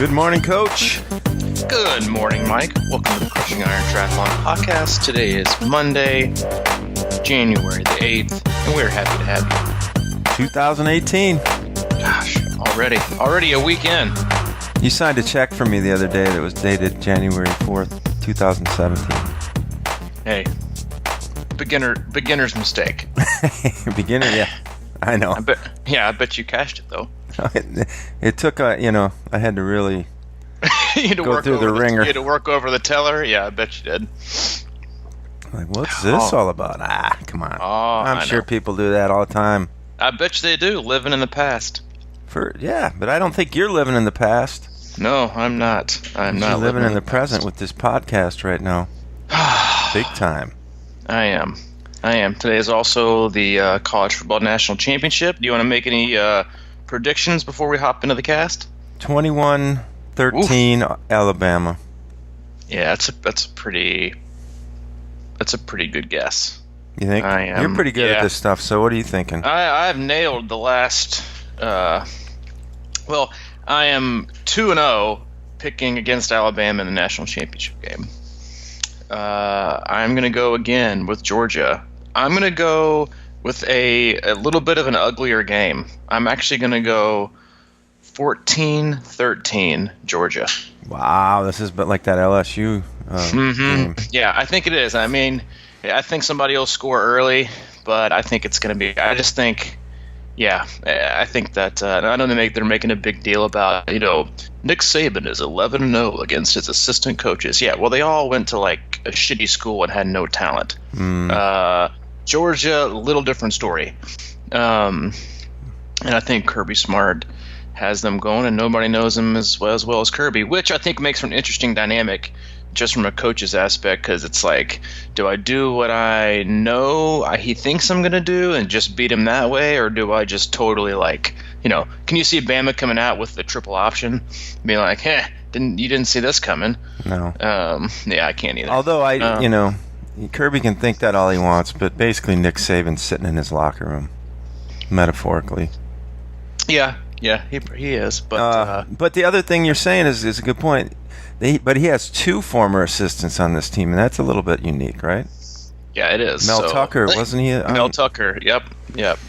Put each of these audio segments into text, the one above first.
Good morning, Coach. Good morning, Mike. Welcome to the Crushing Iron Triathlon podcast. Today is Monday, January the 8th, and we're happy to have you. 2018. Gosh, already a weekend. You signed a check for me the other day that was dated January 4th, 2017. Hey, beginner's mistake. Beginner, yeah. I know. I bet you cashed it, though. It took I had to really go through the ringer. You had to work over the teller? Yeah, I bet you did. Like, what's this all about? Come on. I'm sure people do that all the time. I bet you they do, living in the past. But I don't think you're living in the past. No, I'm not. I'm not living in the present with this podcast right now. Big time. I am. Today is also the College Football National Championship. Do you want to make any predictions before we hop into the cast? 21-13 Alabama. Yeah, that's a pretty good guess. You think? I am. You're pretty good at this stuff, so what are you thinking? I've nailed the last I am 2-0 picking against Alabama in the national championship game. I'm going to go again with Georgia. I'm going to go with a little bit of an uglier game. I'm actually going to go 14-13 Georgia. Wow, this is like that LSU game. Yeah, I think it is. I mean, I think somebody will score early, but I think it's going to be – I think that I know they're making a big deal about, Nick Saban is 11-0 against his assistant coaches. Yeah, well, they all went to like a shitty school and had no talent. Georgia, a little different story. And I think Kirby Smart has them going, and nobody knows him as well as Kirby, which I think makes for an interesting dynamic just from a coach's aspect, because it's like, do I do what I know he thinks I'm going to do and just beat him that way, or do I just totally can you see Bama coming out with the triple option, being like, you didn't see this coming? No. I can't either. Although Kirby can think that all he wants, but basically Nick Saban's sitting in his locker room, metaphorically. Yeah, he is. But the other thing you're saying is a good point. But he has two former assistants on this team, and that's a little bit unique, right? Yeah, it is. Mel Tucker, wasn't he? Mel Tucker, yep.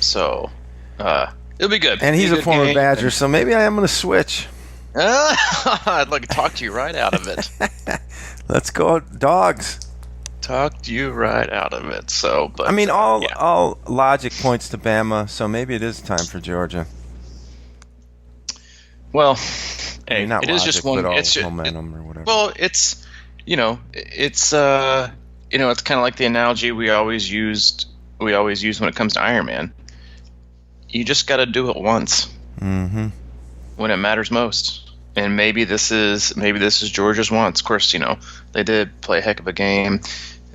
So it'll be good. And he's a former Badger, so maybe I am going to switch. I'd like to talk to you right out of it. Let's go, Dogs. Talked you right out of it. So, but all logic points to Bama, so maybe it is time for Georgia. Well, it logic, is just one. It's just momentum or whatever. Well, it's it's kind of like the analogy we always use when it comes to Ironman. You just got to do it once when it matters most. And maybe this is Georgia's once. Of course, they did play a heck of a game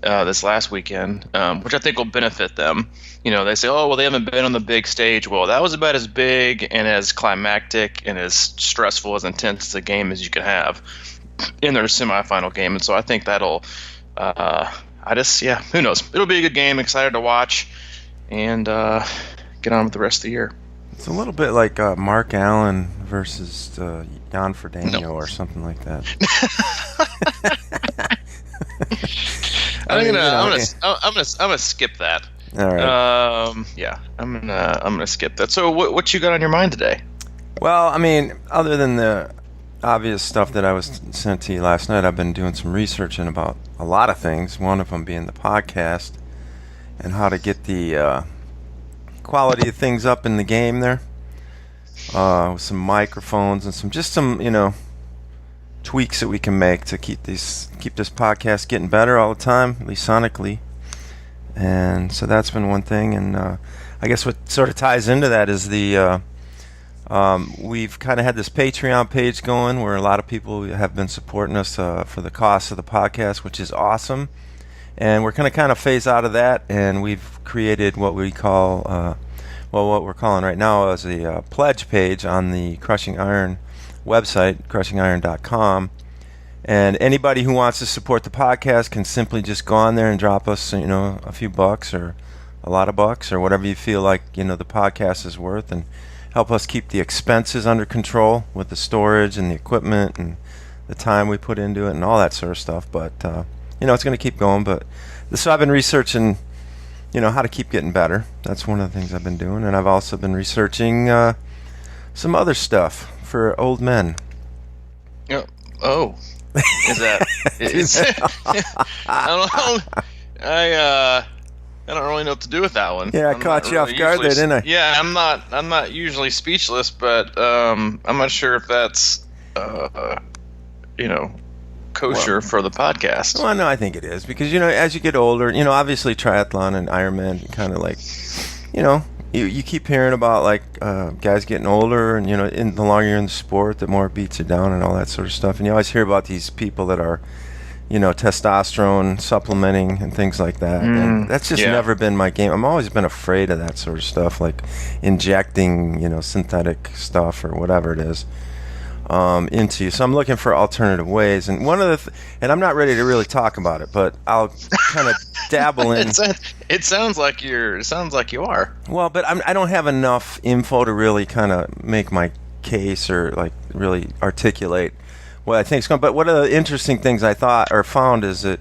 this last weekend, which I think will benefit them. They say, oh, well, they haven't been on the big stage. Well, that was about as big and as climactic and as stressful, as intense a game as you can have in their semifinal game. And so I think that'll who knows? It'll be a good game. Excited to watch and get on with the rest of the year. It's a little bit like Mark Allen versus Jan Frodeno or something like that. I'm gonna skip that. All right. I'm gonna skip that. So what you got on your mind today? Well, other than the obvious stuff that I was sent to you last night, I've been doing some researching about a lot of things. One of them being the podcast and how to get the quality of things up in the game there, with some microphones and some tweaks that we can make to keep this podcast getting better all the time, at least sonically. And so that's been one thing. And I guess what sort of ties into that is the we've kind of had this Patreon page going where a lot of people have been supporting us for the cost of the podcast, which is awesome. And we're going to kind of phase out of that, and we've created what we call, what we're calling right now is a pledge page on the Crushing Iron website, crushingiron.com. And anybody who wants to support the podcast can simply just go on there and drop us, a few bucks or a lot of bucks or whatever you feel like, the podcast is worth. And help us keep the expenses under control with the storage and the equipment and the time we put into it and all that sort of stuff. But it's going to keep going. But so I've been researching, how to keep getting better. That's one of the things I've been doing, and I've also been researching some other stuff for old men. Oh, is that? I don't really know what to do with that one. Yeah, I caught you off guard there, didn't I? Yeah, I'm not usually speechless, but I'm not sure if that's kosher for the podcast. Well, no, I think it is because as you get older, obviously triathlon and Ironman kind of like, you keep hearing about like guys getting older, and in the longer you're in the sport, the more it beats you down and all that sort of stuff. And you always hear about these people that are, testosterone supplementing and things like that. And that's just never been my game. I've always been afraid of that sort of stuff, like injecting, synthetic stuff or whatever it is into you. So I'm looking for alternative ways. And one of and I'm not ready to really talk about it, but I'll kind of dabble in. It sounds like you are. Well, but I don't have enough info to really kind of make my case or like really articulate what I think is going. But one of the interesting things I thought or found is that,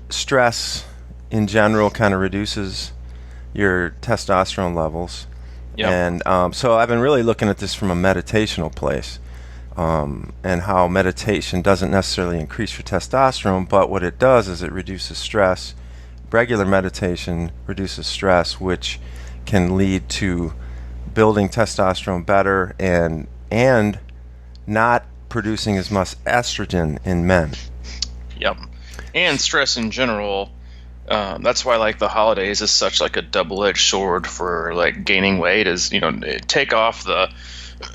stress in general kind of reduces your testosterone levels. Yep. And so I've been really looking at this from a meditational place, and how meditation doesn't necessarily increase your testosterone, but what it does is it reduces stress. Regular meditation reduces stress, which can lead to building testosterone better and not producing as much estrogen in men. Yep. And stress in general. That's why like the holidays is such like a double-edged sword for like gaining weight. Is take off the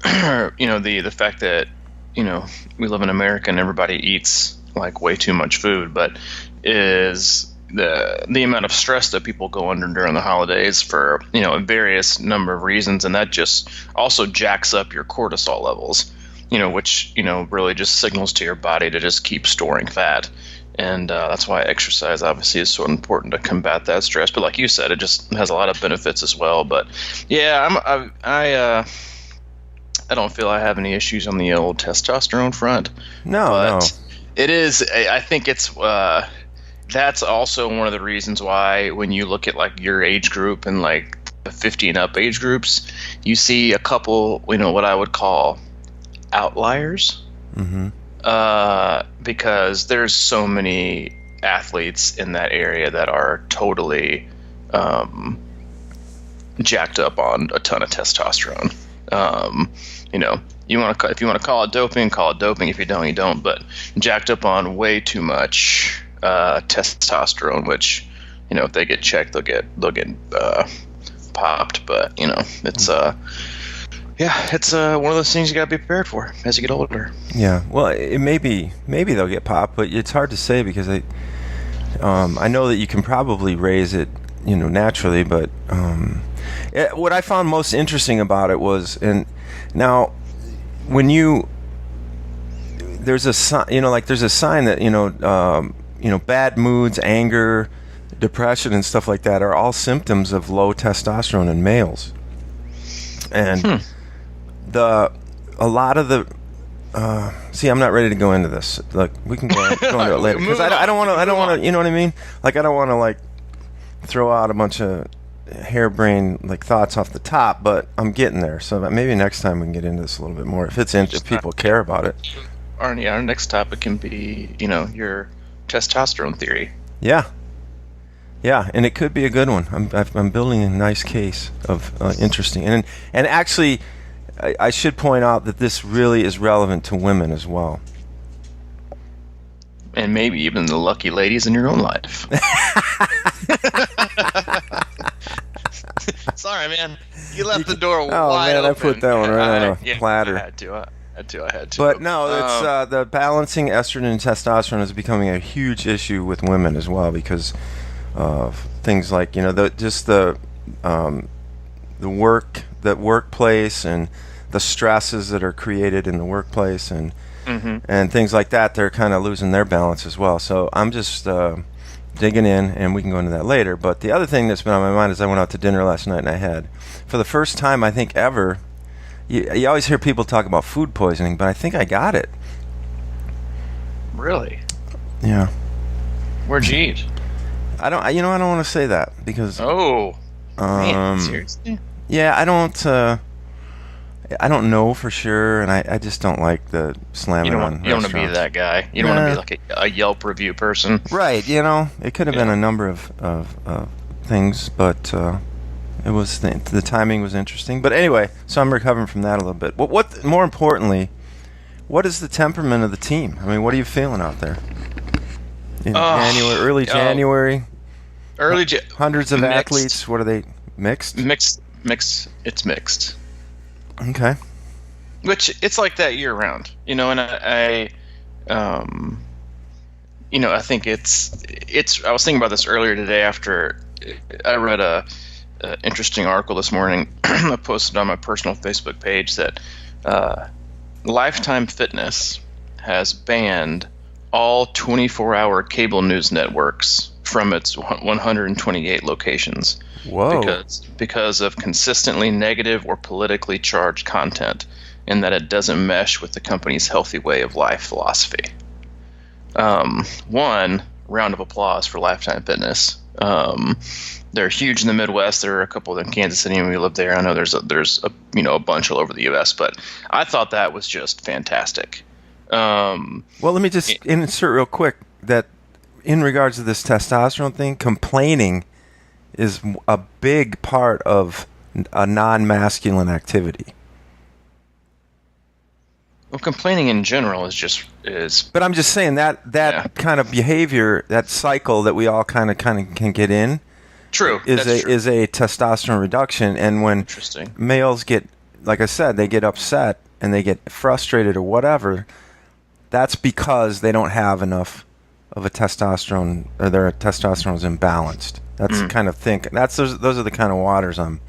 the fact that we live in America and everybody eats like way too much food, but is the amount of stress that people go under during the holidays for various number of reasons, and that just also jacks up your cortisol levels, which really just signals to your body to just keep storing fat. And that's why exercise obviously is so important to combat that stress. But like you said, it just has a lot of benefits as well. But yeah, I don't feel I have any issues on the old testosterone front. No. It is. I think it's that's also one of the reasons why when you look at like your age group and like the 50 and up age groups, you see a couple, what I would call outliers. Mm-hmm. Because there's so many athletes in that area that are totally jacked up on a ton of testosterone. If you want to call it doping, call it doping. If you don't, you don't. But jacked up on way too much testosterone, which if they get checked, they'll get popped. But it's it's one of those things you got to be prepared for as you get older. Yeah, well, it maybe they'll get popped, but it's hard to say because I know that you can probably raise it, naturally. But what I found most interesting about it was, and now when there's a sign, there's a sign that bad moods, anger, depression, and stuff like that are all symptoms of low testosterone in males, and a lot of the I'm not ready to go into this. Like we can go into it later because I don't want to. You know what I mean? Like I don't want to like throw out a bunch of harebrained like thoughts off the top, but I'm getting there. So maybe next time we can get into this a little bit more if people care about it. Our next topic can be your testosterone theory. Yeah, and it could be a good one. I'm building a nice case of interesting and actually. I should point out that this really is relevant to women as well. And maybe even the lucky ladies in your own life. Sorry, man. You left the door wide open. I put that one right on a platter. I had to. But no, it's the balancing estrogen and testosterone is becoming a huge issue with women as well because of things like, the workplace and the stresses that are created in the workplace and things like that. They're kind of losing their balance as well. So I'm just digging in, and we can go into that later. But the other thing that's been on my mind is I went out to dinner last night, and I had, for the first time I think ever, you always hear people talk about food poisoning, but I think I got it. Really? Yeah. Where'd you eat? I don't want to say that because. Oh. Man, seriously? Yeah, I don't know for sure, and I just don't like the slamming on. You don't want to be that guy. You don't want to be like a Yelp review person. Right. It could have been a number of things, but it was the timing was interesting. But anyway, so I'm recovering from that a little bit. What more importantly, what is the temperament of the team? I mean, what are you feeling out there? In January, early January. Hundreds of mixed. athletes. What are they? Mixed. Mixed. It's mixed. Okay. Which it's like that year round, and I think it's. I was thinking about this earlier today after I read a interesting article this morning. I posted on my personal Facebook page that Lifetime Fitness has banned all 24-hour cable news networks from its 128 locations. Whoa. Because of consistently negative or politically charged content, and that it doesn't mesh with the company's healthy way of life philosophy. One round of applause for Lifetime Fitness. They're huge in the Midwest. There are a couple in Kansas City, and we live there. I know there's a bunch all over the U.S., but I thought that was just fantastic. Well, let me just insert real quick that in regards to this testosterone thing, complaining is a big part of a non-masculine activity. Well, complaining in general is. But I'm just saying that kind of behavior, that cycle that we all kind of can get in. True. Is a testosterone reduction, and when males get, like I said, they get upset and they get frustrated or whatever, that's because they don't have enough of a testosterone, or their testosterone is imbalanced. That's kind of those are the kind of waters I'm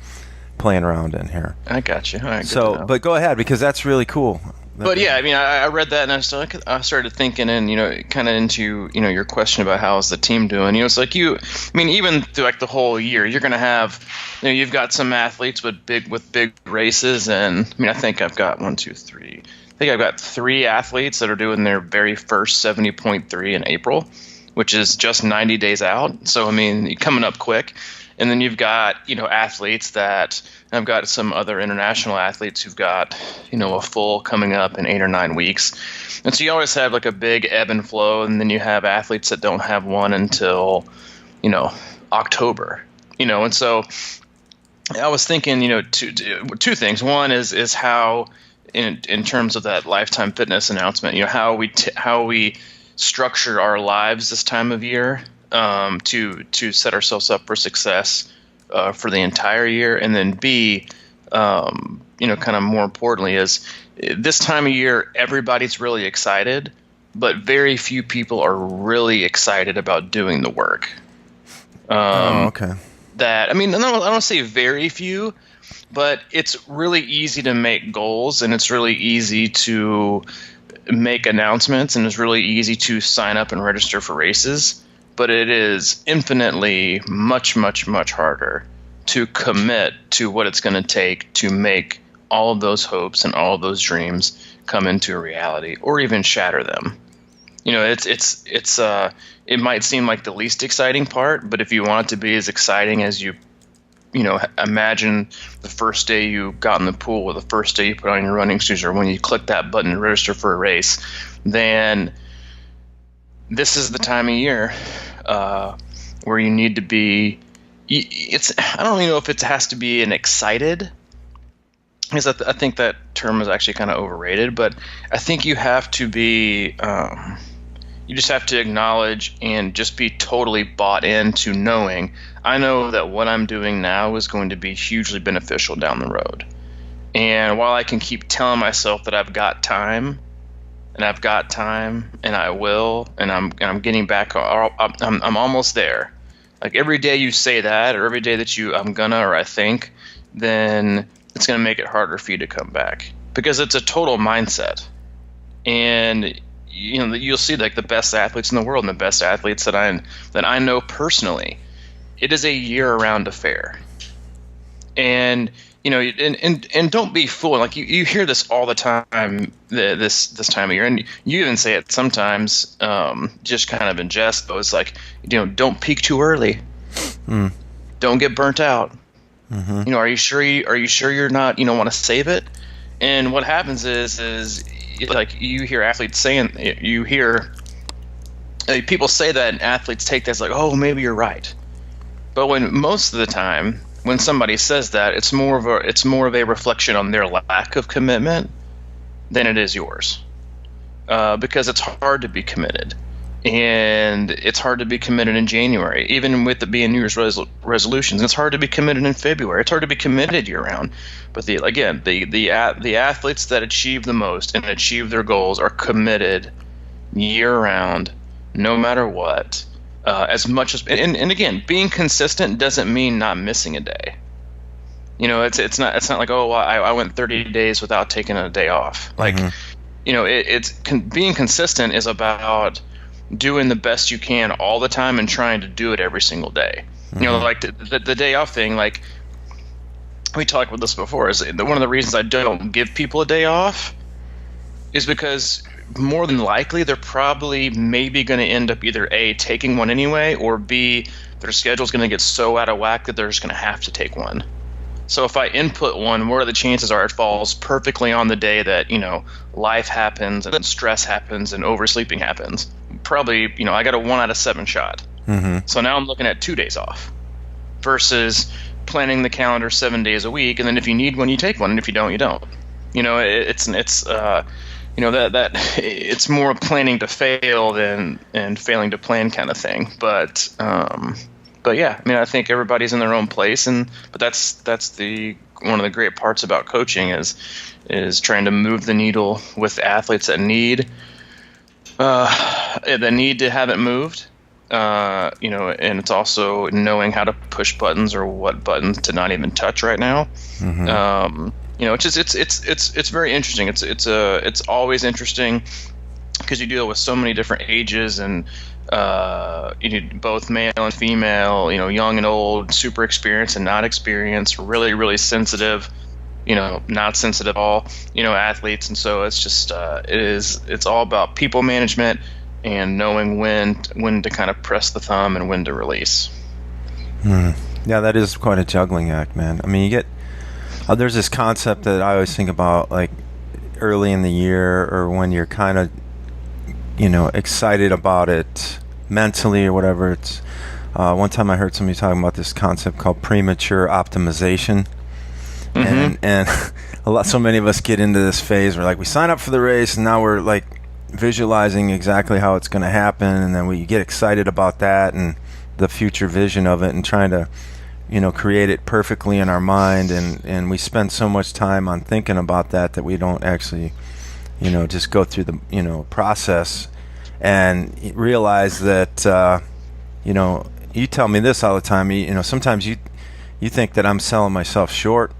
playing around in here. I got you. All right, so, but go ahead, because that's really cool. But yeah, I mean, I read that and I started thinking, and kind of into your question about how's the team doing. It's like even through like the whole year, you're gonna have, you've got some athletes with big races, and I think I've got 1, 2, 3. I think I've got 3 athletes that are doing their very first 70.3 in April, which is just 90 days out. So coming up quick. And then you've got, athletes that I've got some other international athletes who've got, a full coming up in 8 or 9 weeks. And so you always have like a big ebb and flow. And then you have athletes that don't have one until, October, and so I was thinking, two things. One is how, in terms of that Lifetime Fitness announcement, how we structure our lives this time of year. To set ourselves up for success for the entire year, and then B, kind of more importantly, is this time of year everybody's really excited, but very few people are really excited about doing the work. Okay. I don't say very few, but it's really easy to make goals, and it's really easy to make announcements, and it's really easy to sign up and register for races. But it is infinitely much, much, much harder to commit to what it's going to take to make all of those hopes and all of those dreams come into a reality, or even shatter them. It might seem like the least exciting part, but if you want it to be as exciting as you imagine the first day you got in the pool, or the first day you put on your running shoes, or when you click that button to register for a race, then this is the time of year where you need to be. I don't even know if it has to be an excited, because I think that term is actually kind of overrated. But I think you have to be. You just have to acknowledge and just be totally bought into knowing. I know that what I'm doing now is going to be hugely beneficial down the road. And while I can keep telling myself that I've got time, and I will, and I'm getting back. I'm almost there. Like every day you say that, or every day that I'm gonna, or I think, then it's gonna make it harder for you to come back, because it's a total mindset. And you'll see like the best athletes in the world and the best athletes that I know personally. It is a year-round affair, and and don't be fooled. Like you hear this all the time, this time of year, and you even say it sometimes, just kind of in jest. But it's like, don't peak too early. Don't get burnt out. Mm-hmm. Are you sure you're not want to save it? And what happens is like you hear athletes you hear people say that, and athletes take that as like, oh, maybe you're right. But when most of the time when somebody says that, it's more of a reflection on their lack of commitment than it is yours, because it's hard to be committed, and it's hard to be committed in January, even with it being New Year's resolutions. It's hard to be committed in February. It's hard to be committed year round. But the athletes that achieve the most and achieve their goals are committed year round, no matter what. As much as and again, being consistent doesn't mean not missing a day. It's not like, oh, I went 30 days without taking a day off. Like, being consistent is about doing the best you can all the time and trying to do it every single day. Like the day off thing. Like we talked about this before. Is one of the reasons I don't give people a day off is because more than likely they're probably maybe going to end up either A, taking one anyway, or B, their schedule's going to get so out of whack that they're just going to have to take one. So if I input one, what are the chances are it falls perfectly on the day that life happens and then stress happens and oversleeping happens? Probably I got a 1 out of 7 shot. Mm-hmm. So now I'm looking at 2 days off versus planning the calendar 7 days a week, and then if you need one you take one, and if you don't you don't. That it's more planning to fail than failing to plan kind of thing. But yeah, I think everybody's in their own place, but that's one of the great parts about coaching is trying to move the needle with athletes that need to have it moved. And it's also knowing how to push buttons or what buttons to not even touch right now. Mm-hmm. It's very interesting. It's always interesting because you deal with so many different ages and you need both male and female, young and old, super experienced and not experienced, really, really sensitive, not sensitive at all, athletes. And so it's just it's all about people management and knowing when to kind of press the thumb and when to release. Yeah, that is quite a juggling act, man. I mean, you get there's this concept that I always think about, like early in the year or when you're kind of excited about it mentally or whatever. It's one time I heard somebody talking about this concept called premature optimization. Mm-hmm. and so many of us get into this phase where like we sign up for the race and now we're like visualizing exactly how it's going to happen, and then we get excited about that and the future vision of it and trying to create it perfectly in our mind, and we spend so much time on thinking about that we don't actually just go through the process and realize that you tell me this all the time, sometimes you think that I'm selling myself short.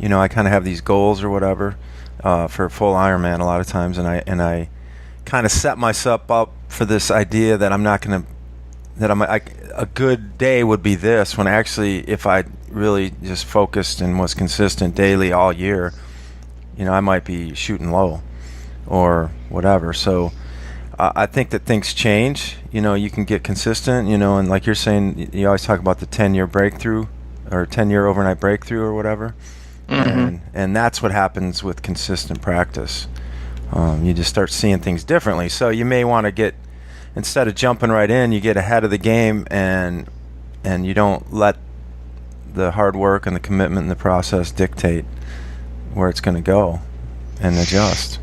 I kind of have these goals or whatever for a full Ironman a lot of times, and I kind of set myself up for this idea that I'm not going to, that a good day would be this, when actually if I really just focused and was consistent daily all year, I might be shooting low or whatever. So I think that things change. You can get consistent, and like you're saying, you always talk about the 10-year breakthrough or 10-year overnight breakthrough or whatever. Mm-hmm. And that's what happens with consistent practice. You just start seeing things differently. So you may want to get, instead of jumping right in, you get ahead of the game and you don't let the hard work and the commitment and the process dictate where it's going to go, and adjust.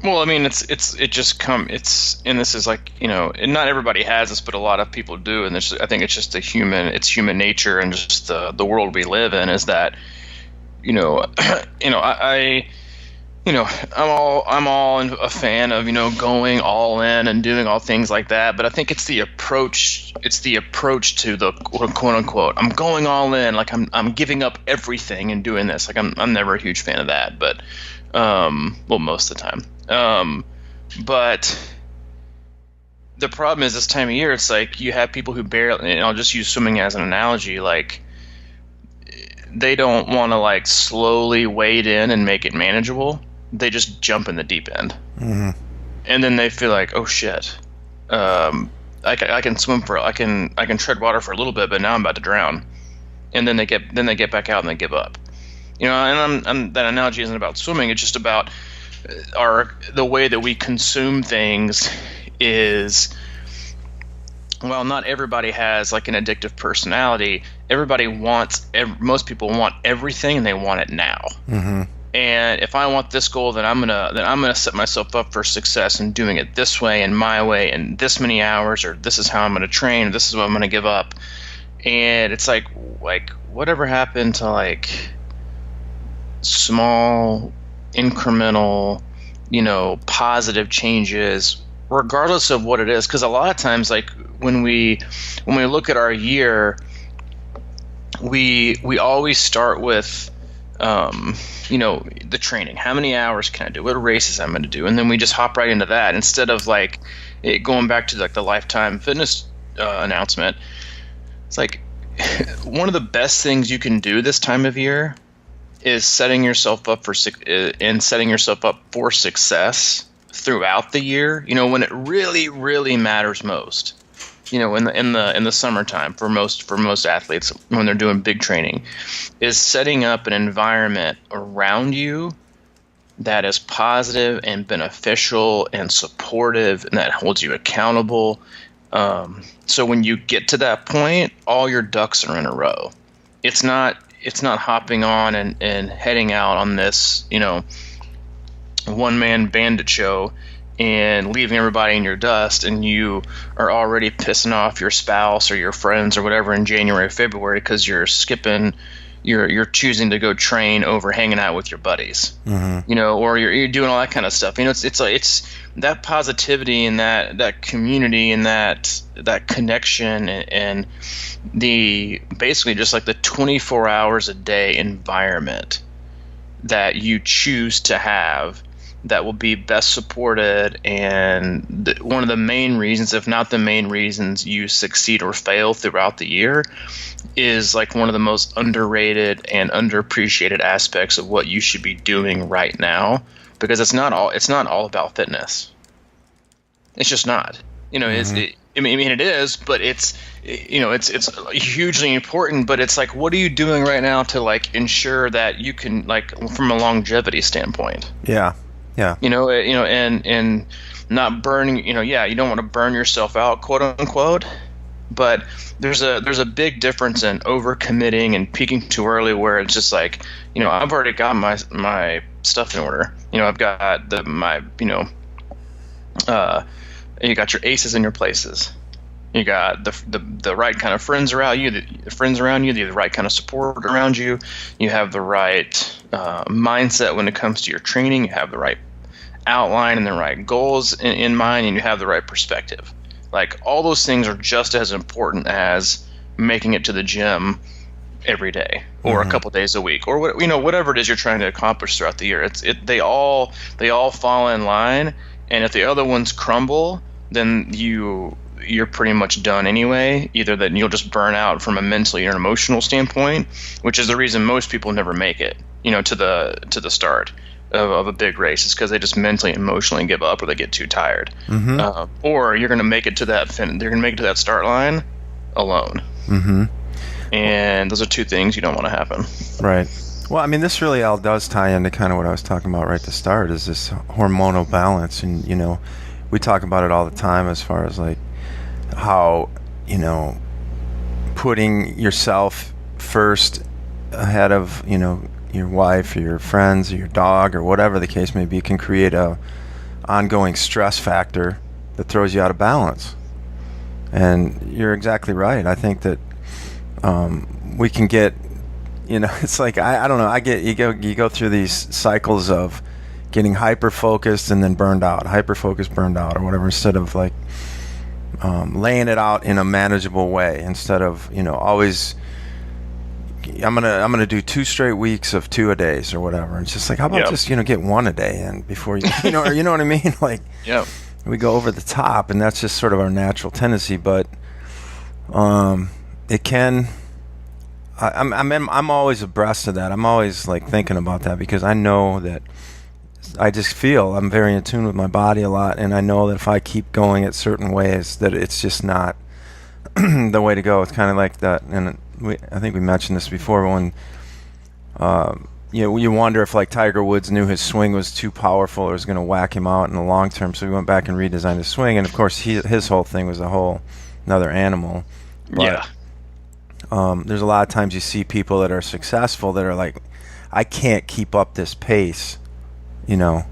Well, I mean, and this is like, and not everybody has this, but a lot of people do, and I think it's just human nature and just the world we live in is that, I'm all a fan of going all in and doing all things like that, but I think it's the approach to the quote unquote I'm going all in, like I'm giving up everything and doing this. Like I'm never a huge fan of that, but well, most of the time. But the problem is this time of year, it's like you have people who barely, and I'll just use swimming as an analogy, like they don't want to like slowly wade in and make it manageable. They just jump in the deep end. Mm-hmm. And then they feel like, oh shit, I can swim I can tread water for a little bit, but now I'm about to drown. And then they get back out and they give up. And that analogy isn't about swimming. It's just about the way that we consume things is, well, not everybody has like an addictive personality. Most people want everything and they want it now. Mm-hmm. And if I want this goal, then I'm gonna set myself up for success in doing it this way and my way and this many hours, or this is how I'm gonna train, or this is what I'm gonna give up. And it's like whatever happened to like small, incremental, positive changes, regardless of what it is. Because a lot of times, like when we look at our year, we always start with the training. How many hours can I do? What races I'm going to do? And then we just hop right into that instead of like going back to like the Lifetime Fitness announcement. It's like one of the best things you can do this time of year is setting yourself up for success throughout the year. When it really, really matters most. In the summertime for most athletes when they're doing big training, is setting up an environment around you that is positive and beneficial and supportive and that holds you accountable. So when you get to that point, all your ducks are in a row. It's not hopping on and heading out on this, one-man bandit show and leaving everybody in your dust, and you are already pissing off your spouse or your friends or whatever in January or February because you're choosing to go train over hanging out with your buddies, Mm-hmm. or you're doing all that kind of stuff. It's that positivity and that community and that connection and the basically just like the 24 hours a day environment that you choose to have that will be best supported, and one of the main reasons, if not the main reasons, you succeed or fail throughout the year is like one of the most underrated and underappreciated aspects of what you should be doing right now, because it's not all about fitness. It's just not. I mean, it is, but it's hugely important. But it's like, what are you doing right now to like ensure that you can, like, from a longevity standpoint? Yeah. Yeah. And not burning. You don't want to burn yourself out, quote unquote. But there's a big difference in overcommitting and peaking too early, where it's just like, I've already got my stuff in order. I've got you got your aces in your places. You got the right kind of friends around you, the right kind of support around you. You have the right mindset when it comes to your training. You have the right outline and the right goals in mind, and you have the right perspective. Like, all those things are just as important as making it to the gym every day or a couple days a week, or whatever it is you're trying to accomplish throughout the year. They all fall in line, and if the other ones crumble, then you're pretty much done anyway. Either that you'll just burn out from a mentally or an emotional standpoint, which is the reason most people never make it, to the start of a big race, is because they just mentally and emotionally give up, or they get too tired. Mm-hmm. Or you're going to make it to that start line alone. Mm-hmm. And those are two things you don't want to happen. Right. Well, I mean, this really all does tie into kind of what I was talking about right at the start, is this hormonal balance. And, we talk about it all the time as far as like how, putting yourself first ahead of, your wife or your friends or your dog or whatever the case may be can create a ongoing stress factor that throws you out of balance. And you're exactly right. I think that we can get, it's like, I don't know, you go through these cycles of getting hyper focused and then burned out, or whatever, instead of like laying it out in a manageable way, instead of always I'm gonna do 2 straight weeks of 2-a-days or whatever. And it's just like, how about just get 1 a day in before you or you know what I mean? Like, yeah, we go over the top, and that's just sort of our natural tendency. But it can. I'm always abreast of that. I'm always like thinking about that because I know that I just feel I'm very in tune with my body a lot, and I know that if I keep going at certain ways, that it's just not the way to go. It's kind of like that, and I think we mentioned this before when you wonder if like Tiger Woods knew his swing was too powerful or was going to whack him out in the long term, so he went back and redesigned his swing, and of course his whole thing was another animal. But, yeah. There's a lot of times you see people that are successful that are like, I can't keep up this pace, so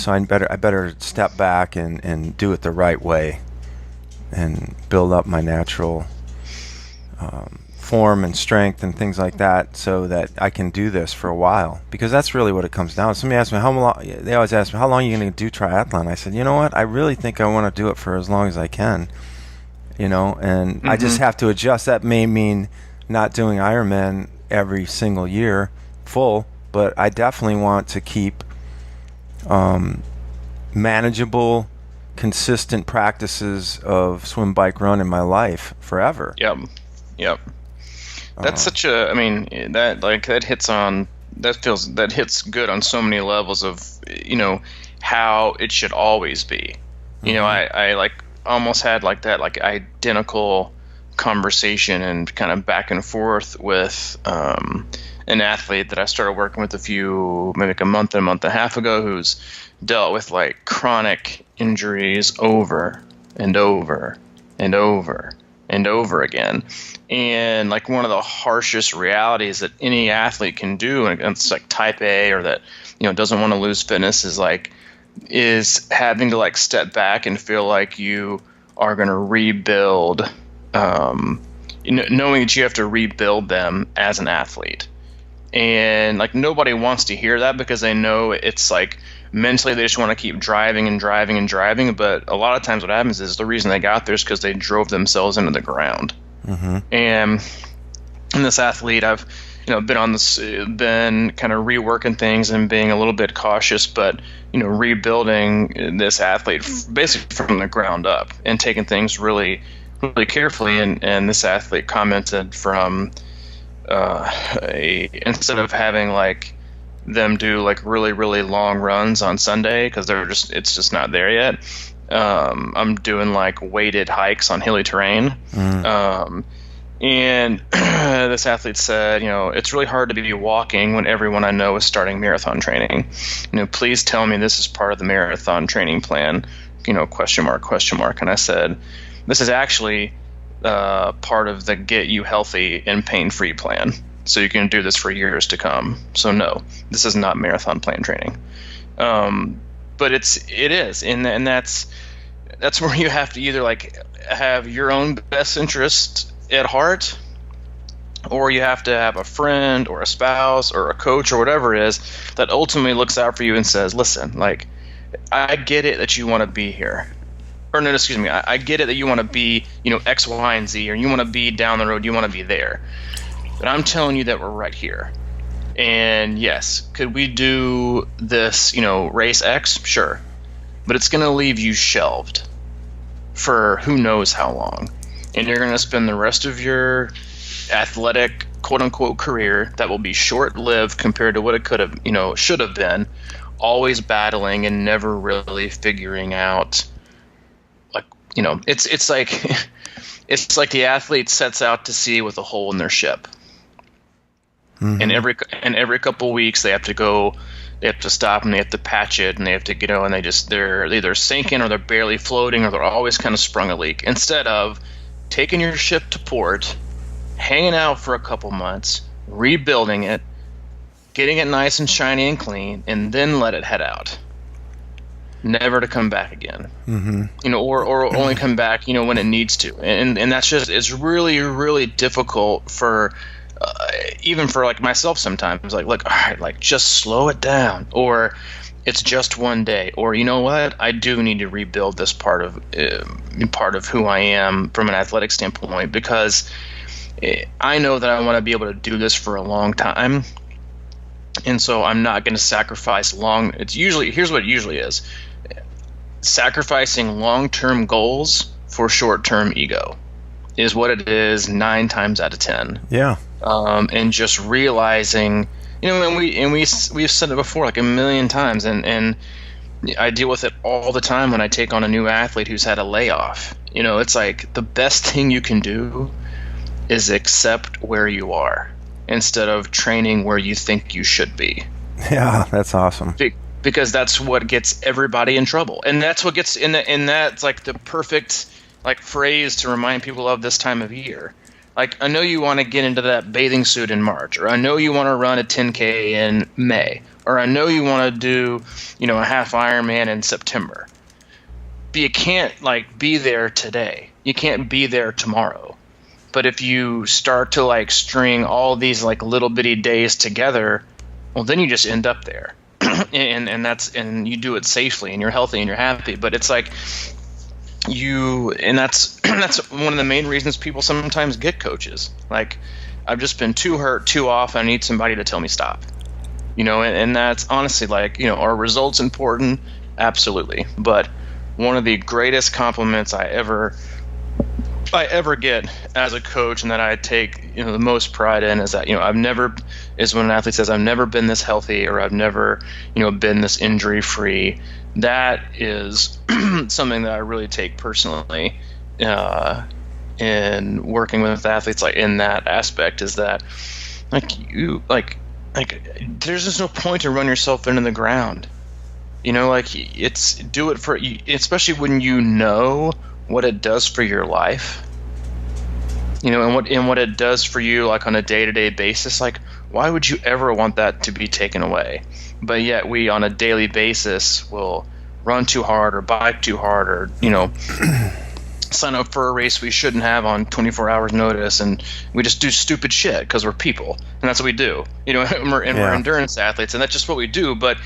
I better step back and do it the right way and build up my natural form and strength and things like that so that I can do this for a while, because that's really what it comes down to. Somebody asked me they always ask me, how long are you going to do triathlon? I said, you know what, I really think I want to do it for as long as I can. And I just have to adjust. That may mean not doing Ironman every single year full, but I definitely want to keep manageable, consistent practices of swim, bike, run in my life forever. Yep. That's such a, that hits good on so many levels of, how it should always be. I like almost had like that like identical conversation and kind of back and forth with an athlete that I started working with maybe like a month and a half ago, who's dealt with like chronic injuries over and over and over and over again. And like one of the harshest realities that any athlete can do, and it's like type A or that doesn't want to lose fitness, is having to like step back and feel like you are going to rebuild, knowing that you have to rebuild them as an athlete. And like nobody wants to hear that because they know it's like mentally they just want to keep driving and driving and driving. But a lot of times what happens is the reason they got there is because they drove themselves into the ground. And this athlete, I've been kind of reworking things and being a little bit cautious, but rebuilding this athlete basically from the ground up and taking things really, really carefully. And this athlete commented from instead of having like them do like really, really long runs on Sunday because it's just not there yet. I'm doing like weighted hikes on hilly terrain. And this athlete said, it's really hard to be walking when everyone I know is starting marathon training. Please tell me this is part of the marathon training plan, question mark, question mark. And I said, this is actually part of the get you healthy and pain-free plan. So you can do this for years to come. So no, this is not marathon plan training. But it is. And that's where you have to either like have your own best interest at heart, or you have to have a friend or a spouse or a coach or whatever it is that ultimately looks out for you and says, listen, like, I get it that you want to be here. Or no, excuse me, I get it that you want to be, X, Y, and Z, or you want to be down the road, you want to be there. But I'm telling you that we're right here. And yes, could we do this, race X? Sure. But it's going to leave you shelved for who knows how long. And you're going to spend the rest of your athletic, quote-unquote, career that will be short-lived compared to what it could have, should have been, always battling and never really figuring out, like, it's like it's like the athlete sets out to sea with a hole in their ship. And every couple of weeks they have to go, they have to stop and they have to patch it and they have to, and they're either sinking or they're barely floating or they're always kind of sprung a leak. Instead of taking your ship to port, hanging out for a couple months, rebuilding it, getting it nice and shiny and clean, and then let it head out. Never to come back again. Or only come back, when it needs to. And that's just, it's really, really difficult for, even for like myself sometimes, like, all right, like just slow it down, or it's just one day, or you know what, I do need to rebuild this part of who I am from an athletic standpoint, because I know that I want to be able to do this for a long time, and so I'm not going to sacrifice long. Here's what it usually is: sacrificing long-term goals for short-term ego is what it is 9 times out of 10. Yeah. And just realizing, and we've said it before like a million times, and I deal with it all the time when I take on a new athlete who's had a layoff. It's like the best thing you can do is accept where you are instead of training where you think you should be. Yeah, that's awesome. Because that's what gets everybody in trouble, and that's what gets and that's like the perfect phrase to remind people of this time of year. Like, I know you want to get into that bathing suit in March, or I know you want to run a 10K in May, or I know you want to do a half Ironman in September. But you can't be there today. You can't be there tomorrow. But if you start to string all these little bitty days together, well, then you just end up there. and you do it safely, and you're healthy and you're happy. But it's that's that's one of the main reasons people sometimes get coaches. I've just been too hurt, too off. I need somebody to tell me stop. And that's honestly are results important? Absolutely. But one of the greatest compliments I ever get as a coach, and that I take the most pride in, is that is when an athlete says, I've never been this healthy, or I've never been this injury free. That is something that I really take personally in working with athletes in that aspect, is that there's just no point to run yourself into the ground. It's do it for, especially when what it does for your life, and what it does for you on a day-to-day basis. Why would you ever want that to be taken away? But yet we on a daily basis will run too hard, or bike too hard, or sign up for a race we shouldn't have on 24 hours notice, and we just do stupid shit because we're people, and that's what we do. We're endurance athletes, and that's just what we do. But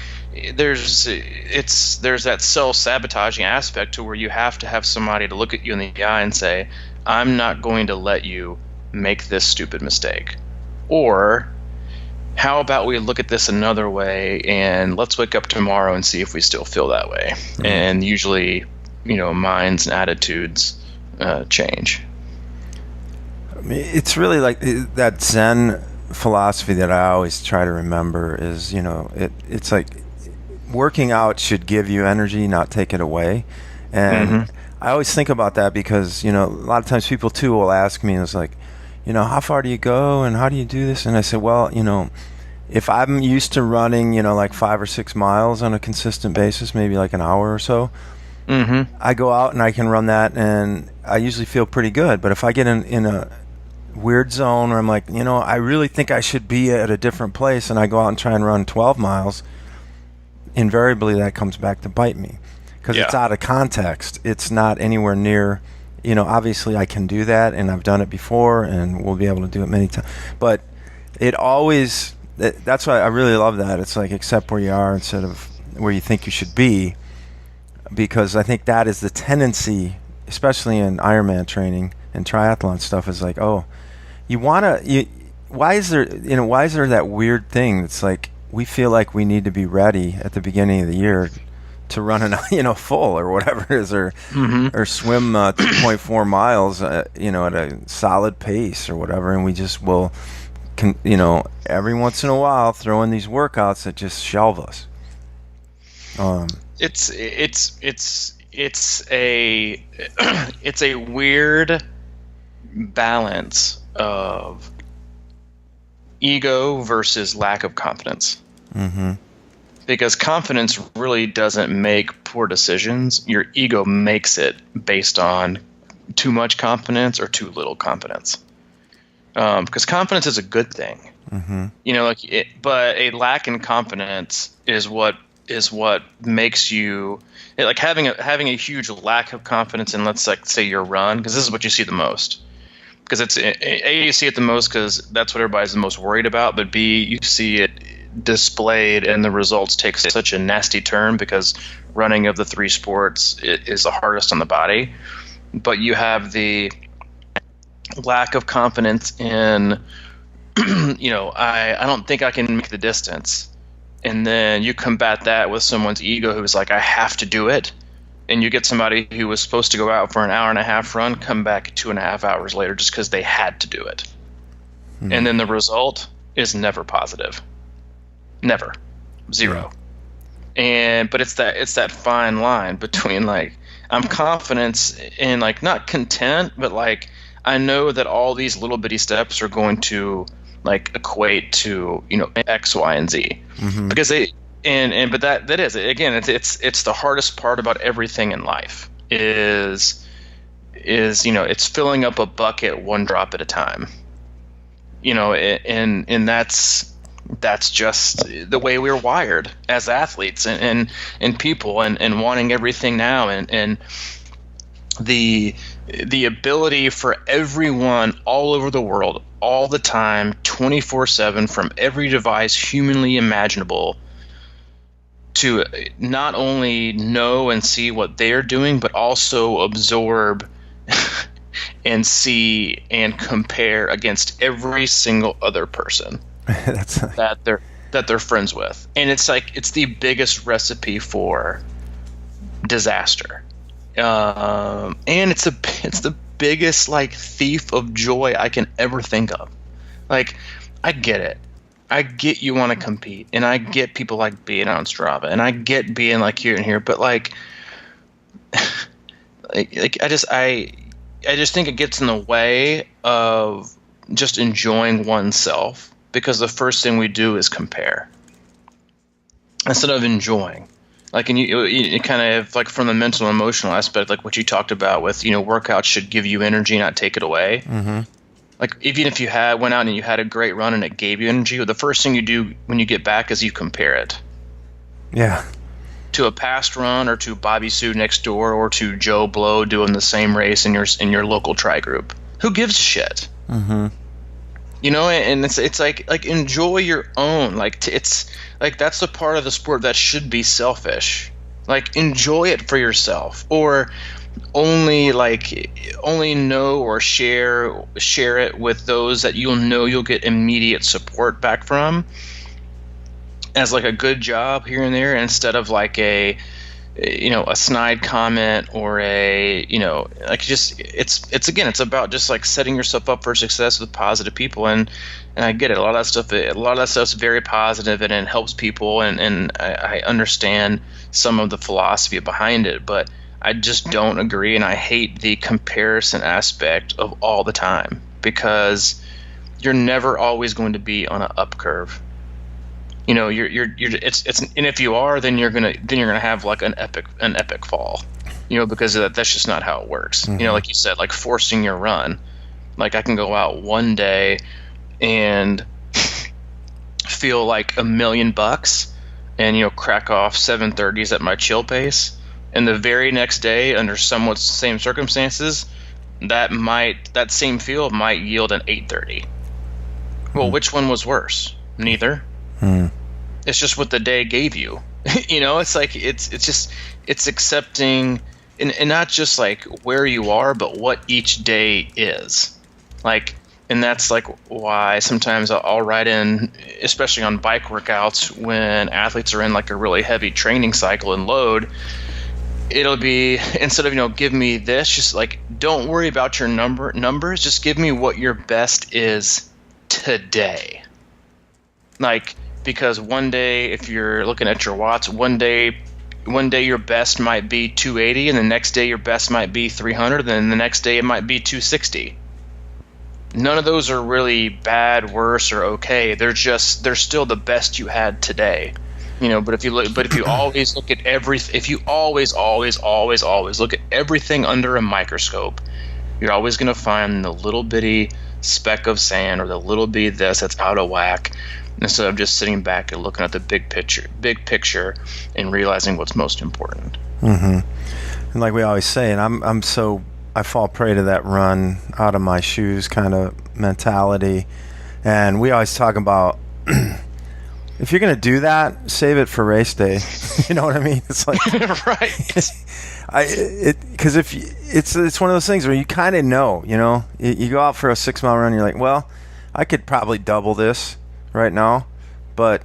there's that self-sabotaging aspect to where you have to have somebody to look at you in the eye and say, I'm not going to let you make this stupid mistake. Or how about we look at this another way, and let's wake up tomorrow and see if we still feel that way. Mm-hmm. And usually minds and attitudes change. I mean, it's really that Zen philosophy that I always try to remember is, it's like working out should give you energy, not take it away. And mm-hmm. I always think about that because, a lot of times people too will ask me, it's like, how far do you go and how do you do this? And I say, well, if I'm used to running, 5 or 6 miles on a consistent basis, maybe an hour or so, mm-hmm. I go out and I can run that, and I usually feel pretty good. But if I get in a weird zone where I'm I really think I should be at a different place, and I go out and try and run 12 miles, invariably that comes back to bite me because it's out of context. It's not anywhere near, obviously I can do that, and I've done it before, and we'll be able to do it many times. But that's why I really love that. It's accept where you are instead of where you think you should be. Because I think that is the tendency, especially in Ironman training and triathlon stuff, is why is there that weird thing that's we feel like we need to be ready at the beginning of the year to run an full or whatever it is, or mm-hmm. or swim 2.4 miles at a solid pace or whatever, and we just will every once in a while throw in these workouts that just shelve us. It's a weird balance of ego versus lack of confidence. Mm-hmm. Because confidence really doesn't make poor decisions. Your ego makes it based on too much confidence or too little confidence. Because confidence is a good thing. Mm-hmm. But a lack in confidence is what makes you having a huge lack of confidence in, let's say, your run, because this is what you see the most. Because you see it the most because that's what everybody's the most worried about, but B, you see it displayed and the results take such a nasty turn because running of the 3 sports is the hardest on the body. But you have the lack of confidence in, I don't think I can make the distance. And then you combat that with someone's ego who's like, I have to do it. And you get somebody who was supposed to go out for an hour and a half run, come back 2.5 hours later just because they had to do it. And then the result is never positive. Never. Zero. But it's that fine line between like, I'm confident and like not content, but like I know that all these little bitty steps are going to like equate to X, Y, and Z, because but that is again it's the hardest part about everything in life is it's filling up a bucket one drop at a time, and that's just the way we're wired as athletes and people and wanting everything now and the ability for everyone all over the world all the time 24/7 from every device humanly imaginable to not only know and see what they're doing but also absorb and see and compare against every single other person that they're friends with. And it's like it's the biggest recipe for disaster. And it's the biggest like thief of joy I can ever think of. Like, I get it. I get you want to compete, and I get people like being on Strava, and I get being like here and here, but like I just think it gets in the way of just enjoying oneself, because the first thing we do is compare instead of enjoying. Like, and you kind of like from the mental and emotional aspect, like what you talked about with, workouts should give you energy, not take it away. Mm-hmm. Like, even if you went out and you had a great run and it gave you energy, the first thing you do when you get back is you compare it. Yeah. To a past run, or to Bobby Sue next door, or to Joe Blow doing the same race in your local tri group. Who gives a shit? Mm-hmm. And it's like enjoy your own. Like, it's like that's the part of the sport that should be selfish. Like, enjoy it for yourself, or only know or share it with those that you'll get immediate support back from, as like a good job here and there, instead of like a snide comment or like just it's about just like setting yourself up for success with positive people. And I get it. A lot of that stuff's very positive and it helps people, and I understand some of the philosophy behind it, but I just don't agree, and I hate the comparison aspect of all the time, because you're never always going to be on an up curve. It's and if you are, then you're gonna have like an epic fall, because that's just not how it works. Mm-hmm. Like you said, like forcing your run. Like, I can go out one day and feel like $1,000,000 and crack off 7:30s at my chill pace, and the very next day, under somewhat same circumstances, that same field might yield an 8:30. Well, which one was worse? Neither. It's just what the day gave you. It's like it's accepting and not just like where you are, but what each day is. Like, and that's like why sometimes I'll write in, especially on bike workouts, when athletes are in like a really heavy training cycle and load, it'll be, instead of give me this, just like, don't worry about your numbers, just give me what your best is today. Like, because one day, if you're looking at your watts, one day your best might be 280, and the next day your best might be 300, and then the next day it might be 260. None of those are really bad, worse, or okay. They're still the best you had today. But if you always look at if you always look at everything under a microscope, you're always going to find the little bitty speck of sand, or the little bitty this that's out of whack, instead of just sitting back and looking at the big picture and realizing what's most important. Mm-hmm. And like we always say, and I fall prey to that run out of my shoes kind of mentality. And we always talk about if you're gonna do that, save it for race day. You know what I mean? It's like right. Because if it's one of those things where you kind of know, you go out for a 6 mile run, you're like, well, I could probably double this right now, but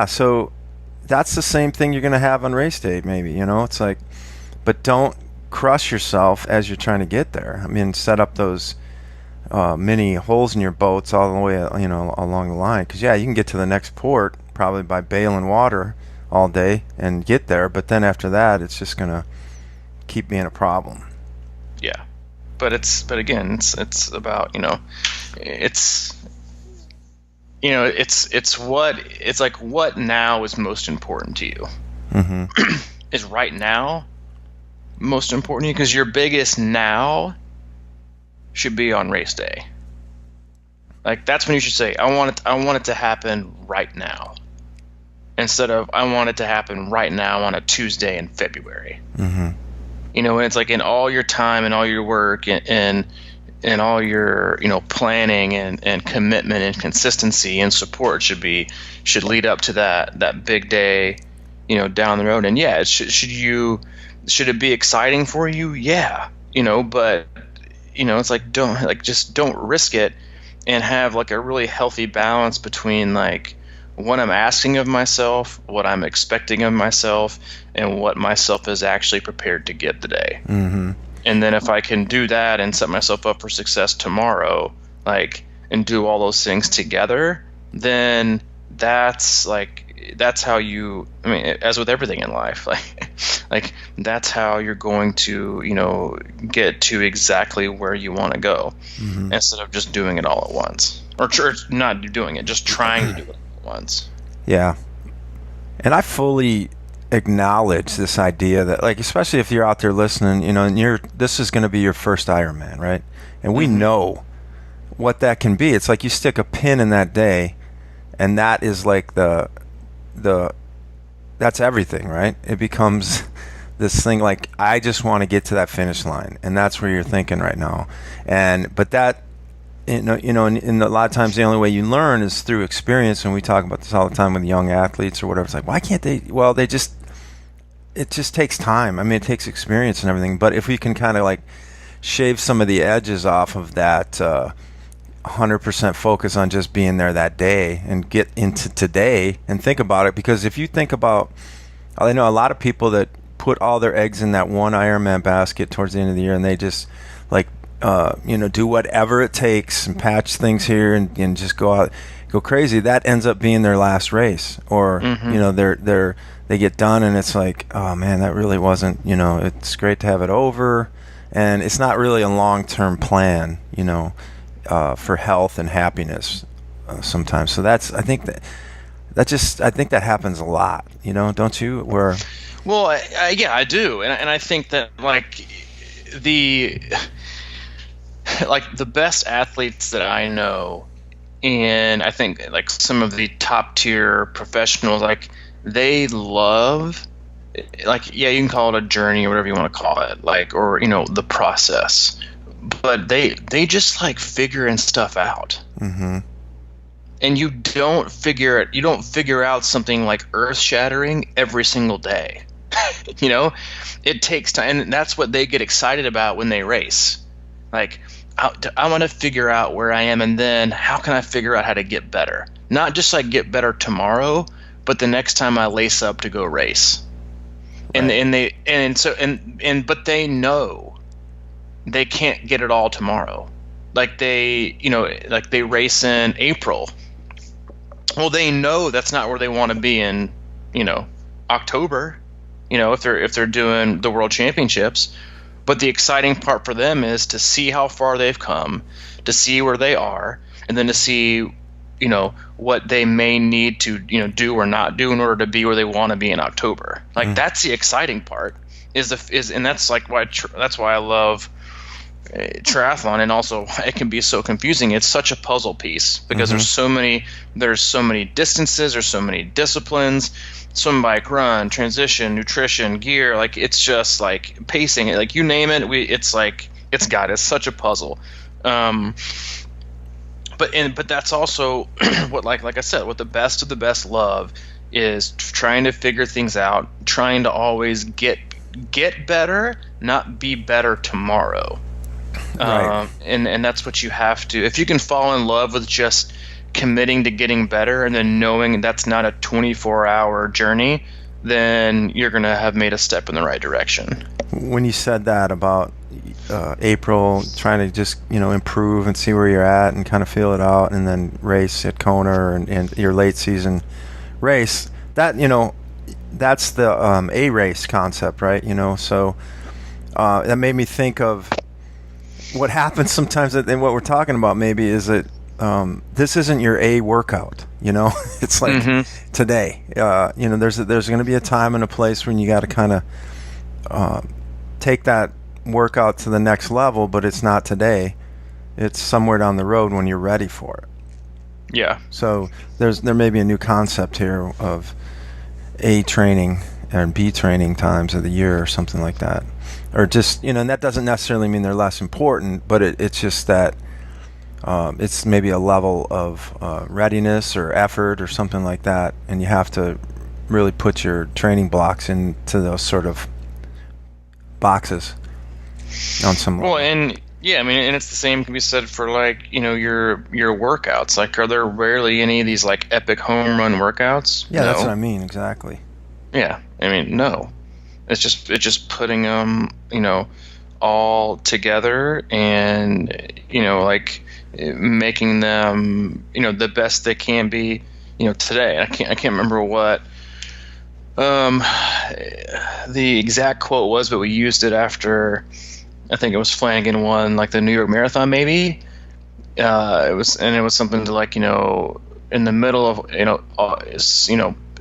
so that's the same thing you're gonna have on race day, maybe. It's like, but don't crush yourself as you're trying to get there. I mean, set up those mini holes in your boats all the way, along the line. Because you can get to the next port probably by bailing water all day and get there. But then after that, it's just gonna keep being a problem. Yeah, but again, it's about it's like what now is most important to you. Mm-hmm. Is right now most important to you? Because your biggest now should be on race day. Like that's when you should say, I want it to happen right now, instead of I want it to happen right now on a Tuesday in February. Mm-hmm. And it's like in all your time and all your work and all your planning and commitment and consistency and support should lead up to that big day, down the road. And should it be exciting for you? Yeah, but it's like don't risk it, and have like a really healthy balance between like what I'm asking of myself, what I'm expecting of myself, and what myself is actually prepared to give today. Mm-hmm. And then if I can do that and set myself up for success tomorrow, and do all those things together, then that's how you, as with everything in life, like that's how you're going to, get to exactly where you want to go, mm-hmm. instead of just doing it all at once, or not doing it, just trying to do it all at once. Yeah. And I fully acknowledge this idea that, like, especially if you're out there listening, and this is going to be your first Ironman, right? And we Mm-hmm. know what that can be. It's like you stick a pin in that day, and that is like that's everything, right? It becomes this thing like, I just want to get to that finish line, and that's where you're thinking right now. But that, and a lot of times the only way you learn is through experience, and we talk about this all the time with young athletes or whatever. It's like, why can't they? Well, it just takes time. It takes experience and everything. But if we can kind of like shave some of the edges off of that 100% focus on just being there that day and get into today and think about it. Because if you think about, I know a lot of people that put all their eggs in that one Ironman basket towards the end of the year, and they just like, do whatever it takes and patch things here and just go crazy. That ends up being their last race, or Mm-hmm. they get done and it's like, oh man, that really wasn't, it's great to have it over, and it's not really a long-term plan, for health and happiness sometimes. So I think that happens a lot, don't you? Well, I do, and I think that the best athletes that I know, and I think like some of the top tier professionals, they love, you can call it a journey or whatever you want to call it, or the process, but they just like figuring stuff out. Mm-hmm. And you don't figure out something like earth shattering every single day. It takes time, and that's what they get excited about when they race. Like, I want to figure out where I am, and then how can I figure out how to get better? Not just like get better tomorrow, but the next time I lace up to go race. Right. But they know they can't get it all tomorrow. Like they race in April. Well, they know that's not where they want to be in, October, if they're doing the World Championships. But the exciting part for them is to see how far they've come, to see where they are, and then to see, what they may need to, do or not do in order to be where they want to be in October. That's the exciting part. And that's that's why I love triathlon, and also it can be so confusing. It's such a puzzle piece because Mm-hmm. there's so many distances, there's so many disciplines, swim, bike, run, transition, nutrition, gear, it's just like pacing, you name it, it's such a puzzle. but that's also what, like I said, what the best of the best love is, trying to figure things out, trying to always get better, not be better tomorrow. Right. And that's what you have to. If you can fall in love with just committing to getting better and then knowing that's not a 24-hour journey, then you're going to have made a step in the right direction. When you said that about April, trying to just improve and see where you're at and kind of feel it out, and then race at Kona and your late season race, that that's the A race concept, right? So that made me think of what happens sometimes, and what we're talking about maybe is that this isn't your A workout. It's like today. There's going to be a time and a place when you got to kind of take that workout to the next level, but it's not today. It's somewhere down the road when you're ready for it. Yeah. So there may be a new concept here of A training and B training times of the year or something like that. Or just, and that doesn't necessarily mean they're less important, but it's just that it's maybe a level of readiness or effort or something like that, and you have to really put your training blocks into those sort of boxes on some level. Well, and yeah, I mean, and it's the same can be said for your workouts. Like, are there rarely any of these like epic home run workouts? Yeah, No. that's what I mean, exactly. Yeah, I mean, no. It's just putting them, all together and making them, the best they can be, today. I can't remember what the exact quote was, but we used it after, I think it was Flanagan won like the New York Marathon, maybe. It was something to in the middle of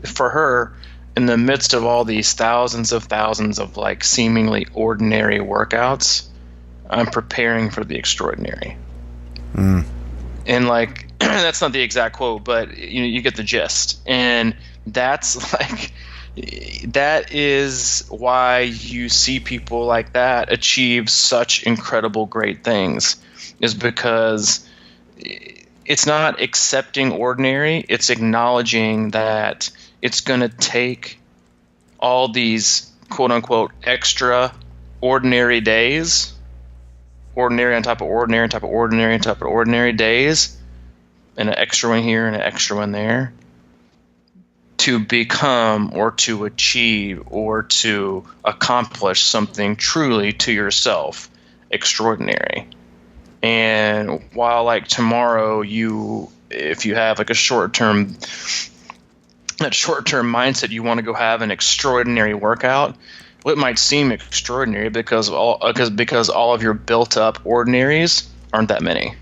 for her, in the midst of all these thousands of like seemingly ordinary workouts, I'm preparing for the extraordinary. And that's not the exact quote, but you get the gist. And that's that is why you see people like that achieve such incredible great things, is because it's not accepting ordinary, it's acknowledging that it's going to take all these quote unquote extra ordinary days, ordinary on top of ordinary on top of ordinary on top of ordinary days, and an extra one here and an extra one there, to become or to achieve or to accomplish something truly to yourself extraordinary. And while tomorrow if you have a short-term mindset, you want to go have an extraordinary workout, well, it might seem extraordinary because all of your built-up ordinaries aren't that many.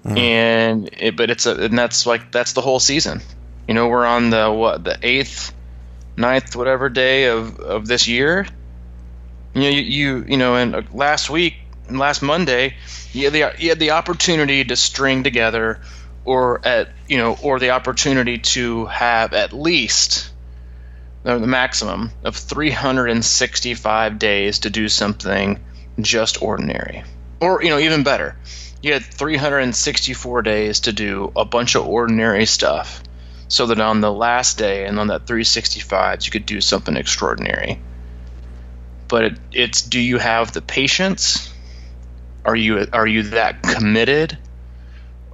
And that's the whole season. We're on the 8th, 9th, whatever day of this year. And last Monday, you had the opportunity to string together, or the opportunity to have at least the maximum of 365 days to do something just ordinary, or even better, you had 364 days to do a bunch of ordinary stuff, so that on the last day and on that 365 you could do something extraordinary. But it's do you have the patience? Are you that committed?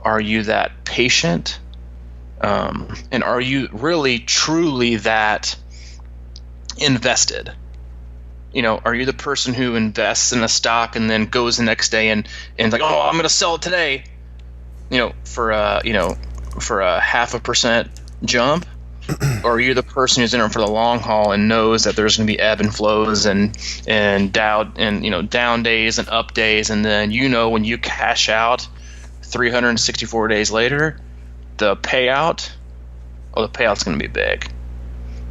Are you that patient? And are you really truly that invested? Are you the person who invests in a stock and then goes the next day and like, oh, I'm going to sell it today, for a 0.5% jump? Or are you the person who's in it for the long haul and knows that there's going to be ebb and flows and down days and up days, and then when you cash out 364 days later, the payout's going to be big.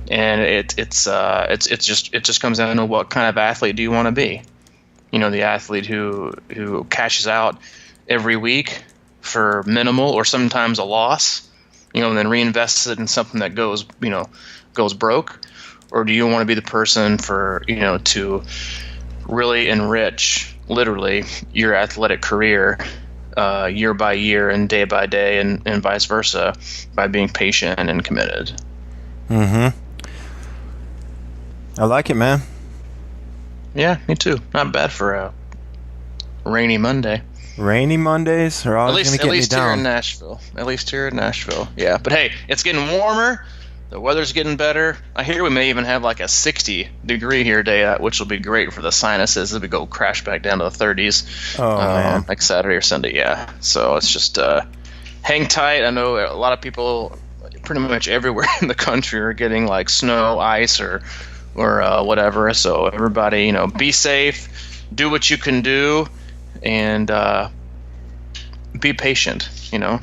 And it just comes down to what kind of athlete do you want to be? The athlete who cashes out every week for minimal or sometimes a loss, and then reinvests it in something that goes broke? Or do you want to be the person to really enrich literally your athletic career year by year and day by day, and vice versa, by being patient and committed. Mm-hmm. I like it, man. Yeah, me too. Not bad for a rainy Monday. Rainy Mondays are always going to get me down. At least here in Nashville. Yeah, but hey, it's getting warmer. The weather's getting better. I hear we may even have like a 60-degree here day, which will be great for the sinuses as we go crash back down to the 30s. Oh, man. Like Saturday or Sunday, yeah. So it's just hang tight. I know a lot of people pretty much everywhere in the country are getting like snow, ice, or whatever. So everybody, be safe, do what you can do, and be patient.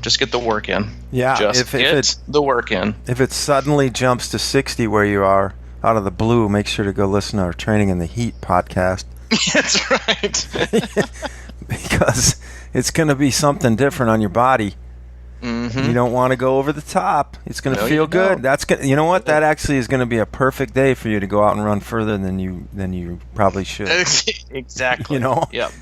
Just get the work in. Yeah, just get the work in. If it suddenly jumps to 60 where you are out of the blue, make sure to go listen to our Training in the Heat podcast. That's right. Because it's going to be something different on your body. Mm-hmm. You don't want to go over the top. It's going to feel good. That's you know what? That actually is going to be a perfect day for you to go out and run further than you probably should. Exactly. Yep.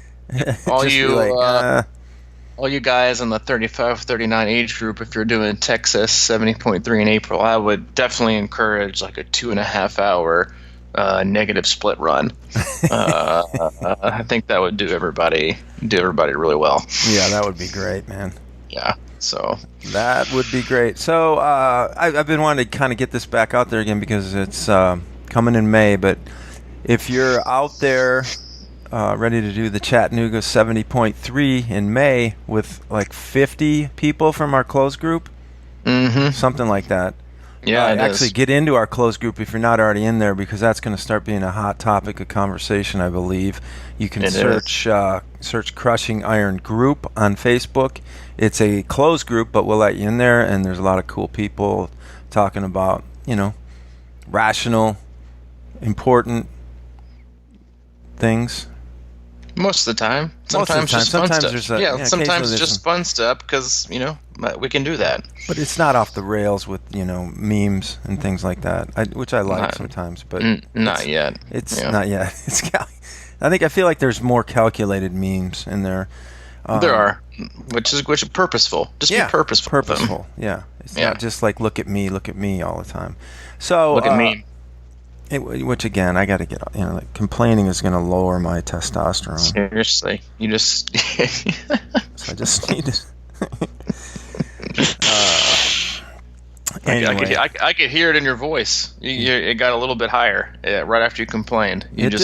All you guys in the 35-39 age group, if you're doing Texas 70.3 in April, I would definitely encourage like a 2.5 hour negative split run. I think that would do everybody really well. Yeah, that would be great, man. Yeah. So that would be great. So I've been wanting to kind of get this back out there again because it's coming in May. But if you're out there ready to do the Chattanooga 70.3 in May with like 50 people from our closed group, something like that. Yeah, actually get into our closed group if you're not already in there, because that's going to start being a hot topic of conversation, I believe. You can search Crushing Iron Group on Facebook. It's a closed group, but we'll let you in there, and there's a lot of cool people talking about, rational, important things. Most of the time. Sometimes just fun stuff. Sometimes just fun stuff because, we can do that. But it's not off the rails with, memes and things like that, which I like sometimes. But not yet. It's not yet. I feel like there's more calculated memes in there. There are, which is purposeful. Just be purposeful. Purposeful, yeah. It's not just like look at me all the time. So look at me. Which again, I got to get. Like complaining is going to lower my testosterone. Seriously, you just. So I just need to. Anyway. I could hear it in your voice. It got a little bit higher right after you complained. You had a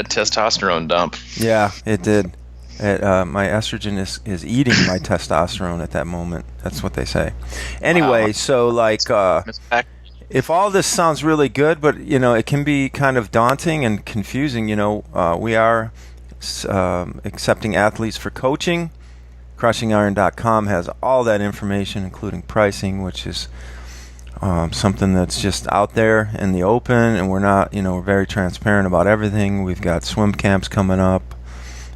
testosterone dump. Yeah, it did. My estrogen is eating my testosterone at that moment. That's what they say. Anyway, so like. If all this sounds really good, but it can be kind of daunting and confusing. We are accepting athletes for coaching. CrushingIron.com has all that information, including pricing, which is something that's just out there in the open, and we're not, we're very transparent about everything. We've got swim camps coming up.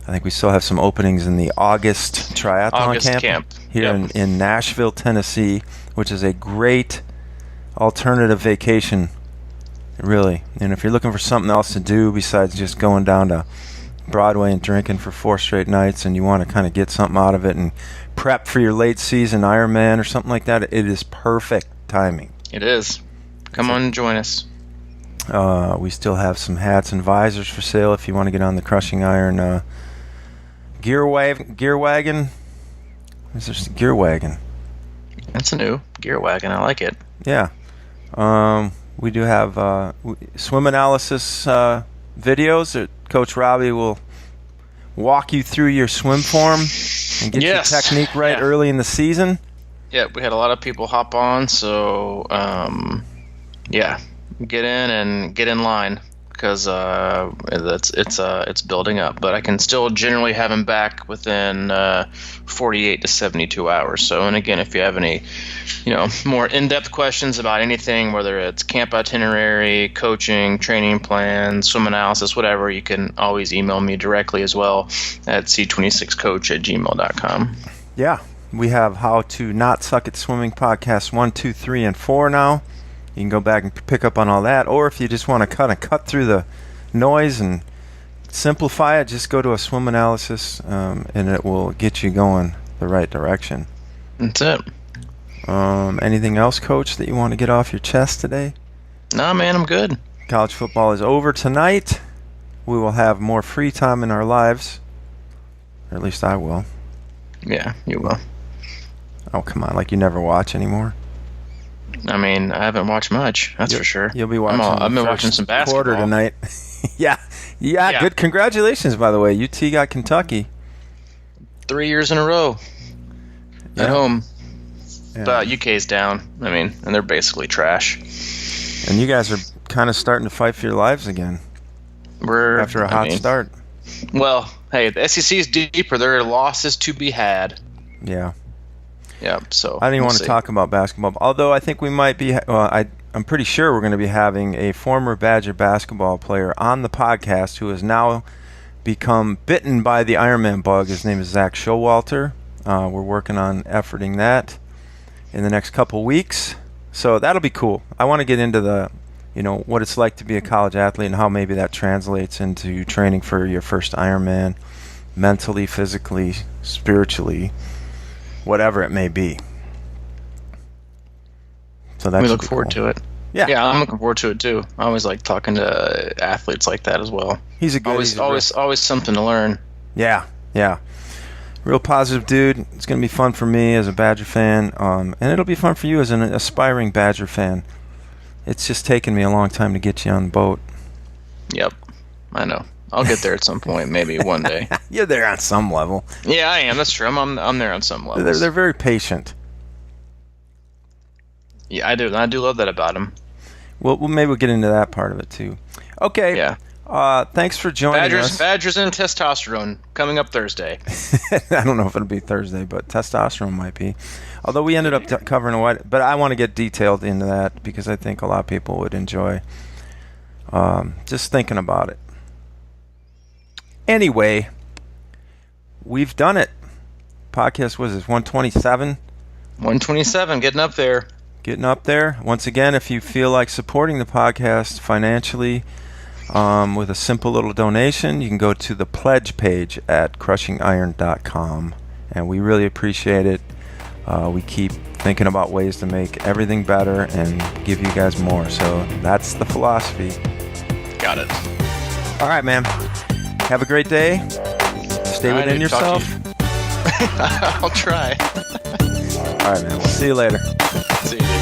I think we still have some openings in the August triathlon camp here in Nashville, Tennessee, which is a great alternative vacation, really. And if you're looking for something else to do besides just going down to Broadway and drinking for 4 straight nights, and you want to kind of get something out of it and prep for your late season Ironman or something like that, it is perfect timing. It is. Come on and join us. We still have some hats and visors for sale if you want to get on the Crushing Iron gear wagon. Is there gear wagon? That's a new gear wagon. I like it. Yeah. We do have swim analysis videos that Coach Robbie will walk you through your swim form and get your technique right early in the season. Yeah, we had a lot of people hop on, so get in and get in line because it's building up. But I can still generally have him back within 48 to 72 hours. So, and again, if you have any, more in-depth questions about anything, whether it's camp itinerary, coaching, training plans, swim analysis, whatever, you can always email me directly as well at c26coach@gmail.com. Yeah, we have How to Not Suck at Swimming podcasts 1, 2, 3, and 4 now. You can go back and pick up on all that, or if you just want to kind of cut through the noise and simplify it, just go to a swim analysis, and it will get you going the right direction. That's it. Anything else, Coach, that you want to get off your chest today? Nah, man, I'm good. College football is over tonight. We will have more free time in our lives. Or at least I will. Yeah, you will. Oh, come on. Like you never watch anymore? I mean, I haven't watched much, that's for sure. You'll be watching I've been watching some basketball. Quarter tonight. yeah, good. Congratulations, by the way. UT got Kentucky. 3 years in a row. At home. Yeah. But UK's down. I mean, and they're basically trash. And you guys are kind of starting to fight for your lives again. After a hot start. Well, hey, the SEC is deeper. There are losses to be had. Yeah. Yeah, so I didn't want to talk about basketball, although I think we might be. I'm pretty sure we're going to be having a former Badger basketball player on the podcast who has now become bitten by the Ironman bug. His name is Zach Showalter. We're working on efforting that in the next couple weeks, so that'll be cool. I want to get into the, what it's like to be a college athlete and how maybe that translates into training for your first Ironman, mentally, physically, spiritually. Whatever it may be. So we look forward to it. Yeah, I'm looking forward to it too. I always like talking to athletes like that as well. He's a good. Always something to learn. Yeah. Real positive dude. It's gonna be fun for me as a Badger fan, and it'll be fun for you as an aspiring Badger fan. It's just taken me a long time to get you on the boat. Yep, I know. I'll get there at some point, maybe one day. You're there on some level. Yeah, I am. That's true. I'm there on some level. They're very patient. Yeah, I do. I do love that about them. Well, maybe we'll get into that part of it too. Okay. Yeah. Thanks for joining us. Badgers and Testosterone coming up Thursday. I don't know if it'll be Thursday, but Testosterone might be. Although we ended up covering but I want to get detailed into that because I think a lot of people would enjoy just thinking about it. Anyway, we've done it. Podcast was this 127? 127, getting up there. Getting up there. Once again, if you feel like supporting the podcast financially with a simple little donation, you can go to the pledge page at crushingiron.com. And we really appreciate it. We keep thinking about ways to make everything better and give you guys more. So that's the philosophy. Got it. All right, man. Have a great day. Stay within yourself. I'll try. All right, man. We'll see you later. See you.